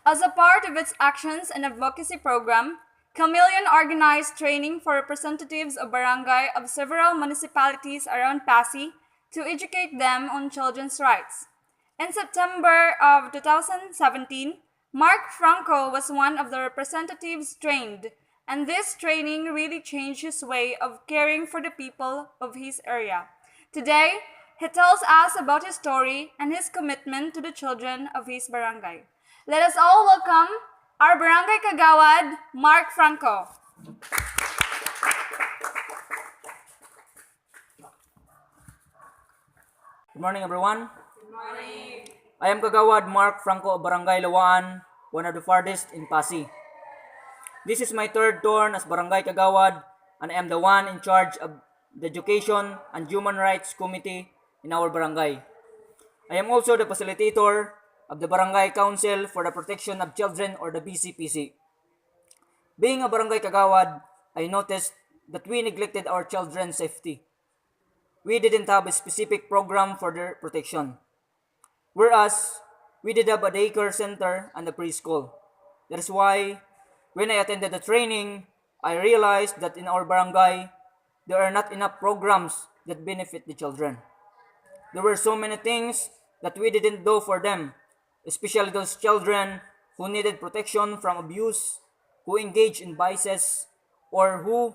As a part of its actions and advocacy program, Chameleon organized training for representatives of barangay of several municipalities around Pasig to educate them on children's rights. In September of 2017, Mark Franco was one of the representatives trained, and this training really changed his way of caring for the people of his area. Today, he tells us about his story and his commitment to the children of his barangay. Let us all welcome our barangay kagawad, Mark Franco. Good morning, everyone. I am Kagawad Mark Franco of Barangay Lawaan, one of the farthest in Pasig. This is my third turn as Barangay Kagawad, and I am the one in charge of the Education and Human Rights Committee in our barangay. I am also the facilitator of the Barangay Council for the Protection of Children, or the BCPC. Being a Barangay Kagawad, I noticed that we neglected our children's safety. We didn't have a specific program for their protection. Whereas, we did have a daycare center and a preschool. That is why, when I attended the training, I realized that in our barangay, there are not enough programs that benefit the children. There were so many things that we didn't do for them, especially those children who needed protection from abuse, who engaged in vices, or who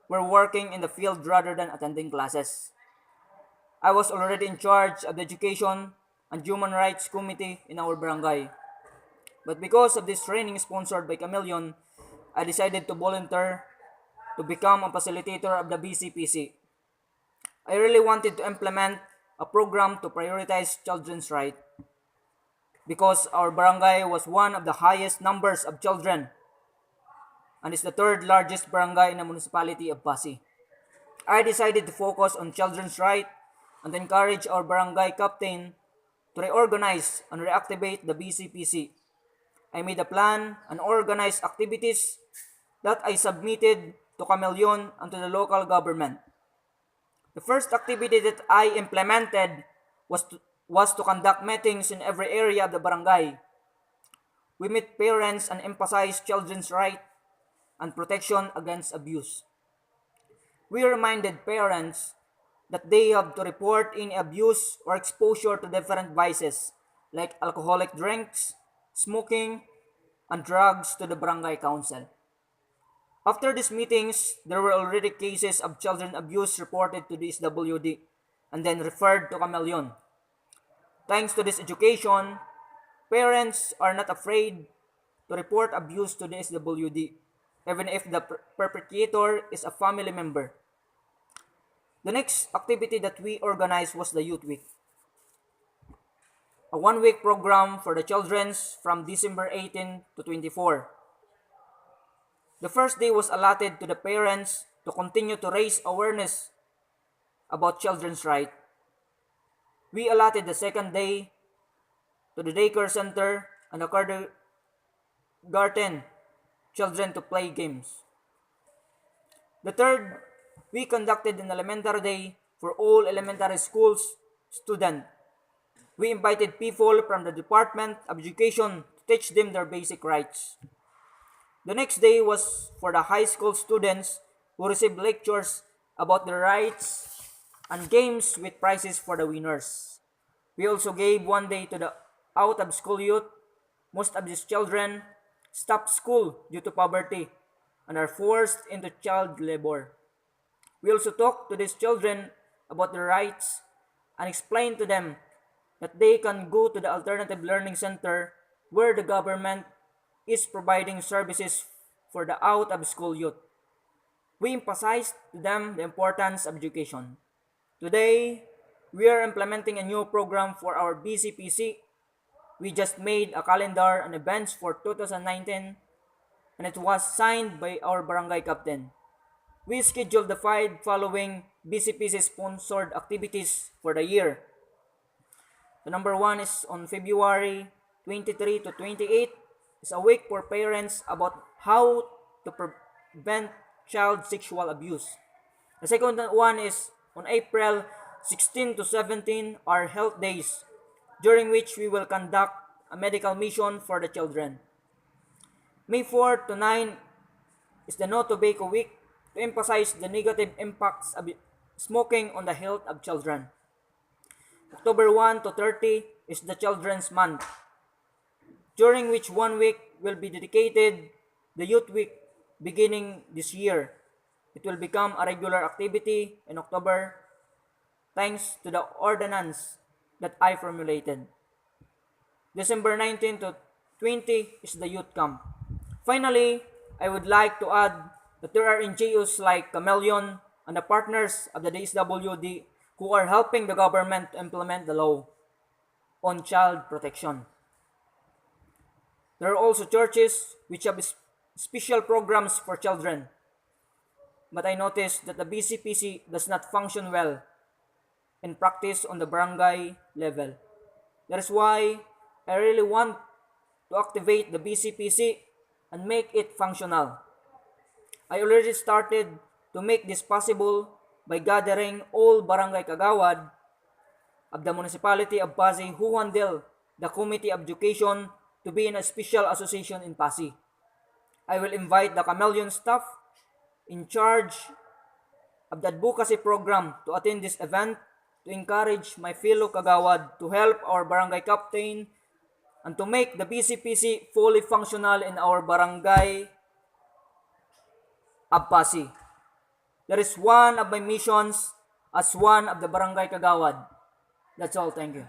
were working in the field rather than attending classes. I was already in charge of the Education and Human Rights Committee in our barangay. But because of this training sponsored by Chameleon, I decided to volunteer to become a facilitator of the BCPC. I really wanted to implement a program to prioritize children's rights because our barangay was one of the highest numbers of children and is the third largest barangay in the municipality of Pasig. I decided to focus on children's rights and encourage our barangay captain to reorganize and reactivate the BCPC. I made a plan and organized activities that I submitted to Chameleon and to the local government. The first activity that I implemented was to conduct meetings in every area of the barangay. We meet parents and emphasize children's rights and protection against abuse. We reminded parents that they have to report any abuse or exposure to different vices like alcoholic drinks, smoking, and drugs to the barangay council. After these meetings, there were already cases of children abuse reported to the SWD and then referred to Chameleon. Thanks to this education, parents are not afraid to report abuse to the SWD, even if the perpetrator is a family member. The next activity that we organized was the Youth Week, a one-week program for the children from December 18 to 24. The first day was allotted to the parents to continue to raise awareness about children's rights. We allotted the second day to the daycare center and the kindergarten children to play games. The third, we conducted an elementary day for all elementary schools students. We invited people from the Department of Education to teach them their basic rights. The next day was for the high school students who received lectures about their rights and games with prizes for the winners. We also gave one day to the out-of-school youth. Most of these children stopped school due to poverty and are forced into child labor. We also talked to these children about their rights and explained to them that they can go to the alternative learning center where the government is providing services for the out-of-school youth. We emphasized to them the importance of education. Today, we are implementing a new program for our BCPC. We just made a calendar and events for 2019 and it was signed by our barangay captain. We scheduled the 5 following BCPC sponsored activities for the year. The number 1 is on February 23 to 28. It's a week for parents about how to prevent child sexual abuse. The second one is on April 16 to 17 are health days, during which we will conduct a medical mission for the children. May 4 to 9 is the No Tobacco Week to emphasize the negative impacts of smoking on the health of children. October 1 to 30 is the Children's Month, during which 1 week will be dedicated the Youth Week beginning this year. It will become a regular activity in October thanks to the ordinance that I formulated. December 19 to 20 is the Youth Camp. Finally, I would like to add that there are NGOs like Chameleon and the partners of the DSWD who are helping the government to implement the law on child protection. There are also churches which have special programs for children. But I noticed that the BCPC does not function well in practice on the barangay level. That is why I really want to activate the BCPC and make it functional. I already started to make this possible by gathering all barangay kagawad of the municipality of Pasig who handle the Committee of Education to be in a special association in Pasig. I will invite the Chameleon staff in charge of the advocacy program to attend this event to encourage my fellow kagawad to help our barangay captain and to make the BCPC fully functional in our barangay of Pasig. That is one of my missions as one of the barangay kagawad. That's all. Thank you.